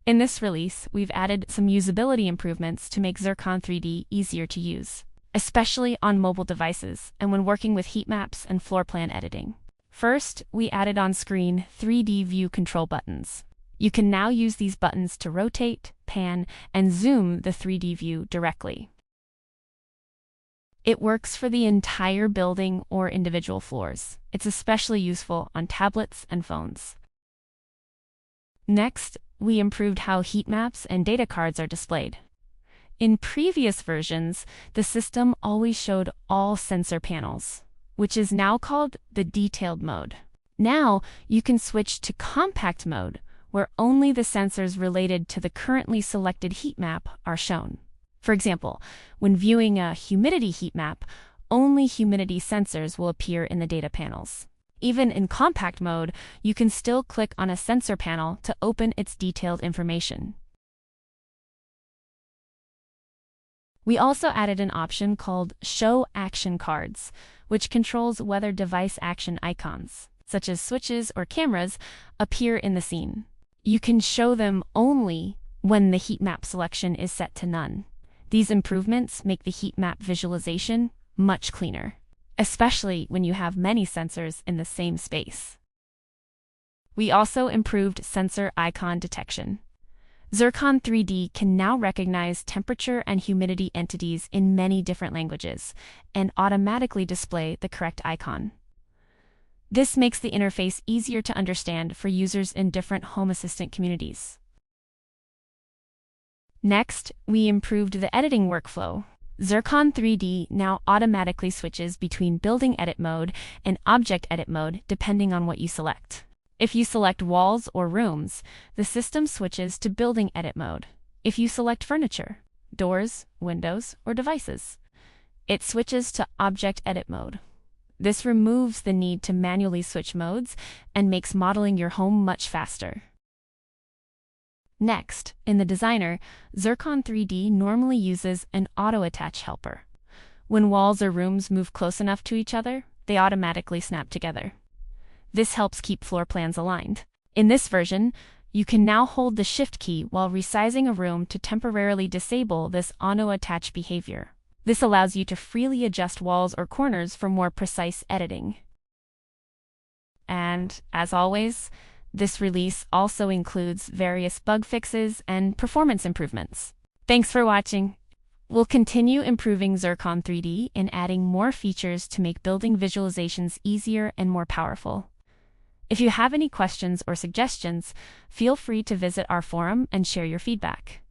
In this release, we've added some usability improvements to make Zircon3D easier to use, especially on mobile devices and when working with heat maps and floor plan editing. First, we added on-screen 3D view control buttons. You can now use these buttons to rotate, pan, and zoom the 3D view directly. It works for the entire building or individual floors. It's especially useful on tablets and phones. Next, we improved how heat maps and data cards are displayed. In previous versions, the system always showed all sensor panels, which is now called the detailed mode. Now, you can switch to compact mode, where only the sensors related to the currently selected heat map are shown. For example, when viewing a humidity heat map, only humidity sensors will appear in the data panels. Even in compact mode, you can still click on a sensor panel to open its detailed information. We also added an option called Show Action Cards, which controls whether device action icons, such as switches or cameras, appear in the scene. You can show them only when the heat map selection is set to none. These improvements make the heat map visualization much cleaner, especially when you have many sensors in the same space. We also improved sensor icon detection. Zircon3D can now recognize temperature and humidity entities in many different languages and automatically display the correct icon. This makes the interface easier to understand for users in different Home Assistant communities. Next, we improved the editing workflow. Zircon3D now automatically switches between building edit mode and object edit mode depending on what you select. If you select walls or rooms, the system switches to building edit mode. If you select furniture, doors, windows, or devices, it switches to object edit mode. This removes the need to manually switch modes and makes modeling your home much faster. Next, in the designer, Zircon3D normally uses an auto-attach helper. When walls or rooms move close enough to each other, they automatically snap together. This helps keep floor plans aligned. In this version, you can now hold the Shift key while resizing a room to temporarily disable this auto-attach behavior. This allows you to freely adjust walls or corners for more precise editing. And, as always, this release also includes various bug fixes and performance improvements. Thanks for watching. We'll continue improving Zircon3D and adding more features to make building visualizations easier and more powerful. If you have any questions or suggestions, feel free to visit our forum and share your feedback.